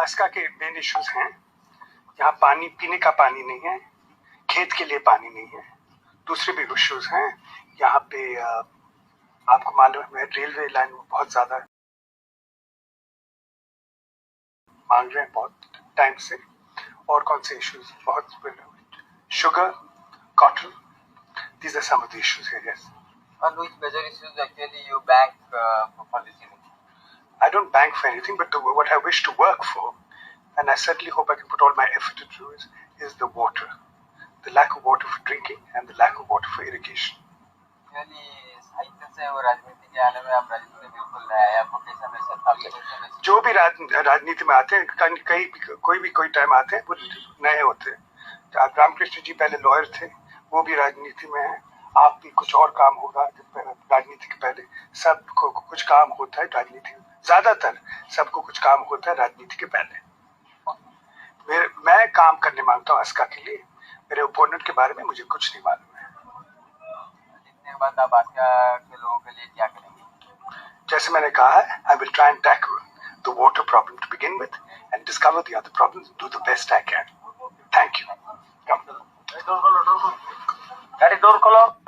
अस्का के main issues हैं, यहाँ पानी पीने का पानी नहीं है, खेत के लिए पानी नहीं है। दूसरे भी इश्यूज हैं यहाँ पे। आपको मालूम है रेलवे लाइन बहुत ज्यादा मांग रहे हैं बहुत टाइम से। और कौन से इश्यूज बहुत, sugar, cotton, these are some of the issues here. Yes. And which major issues actually you bank for this year? I don't bank for anything, but what I wish to work for, and I certainly hope I can put all my effort into, is the water. The lack of water for drinking and the lack of water for irrigation. Really, साहित्य से और राजनीति के आने में आप राजनीति में बिल्कुल नया है, आपको कैसा महसूस? जो भी राजनीति में आते हैं, कोई टाइम आते हैं वो नए होते हैं। रामकृष्ण जी पहले लॉयर थे, वो भी राजनीति में है। आप भी कुछ और काम होगा राजनीति के पहले। सबको कुछ काम होता है राजनीति, ज्यादातर सबको कुछ काम होता है राजनीति के पहले। मैं काम करने मांगता हूँ अस्का के लिए। मेरे ओपोनेंट के बारे में मुझे कुछ नहीं मालूम है। जितने के बाद आप अस्का के लोगों के लिए क्या करेंगे? जैसे मैंने कहा है, I will try and tackle the water problem to begin with and discover the other problems and do the best I can. Thank you. Come. Door खोलो।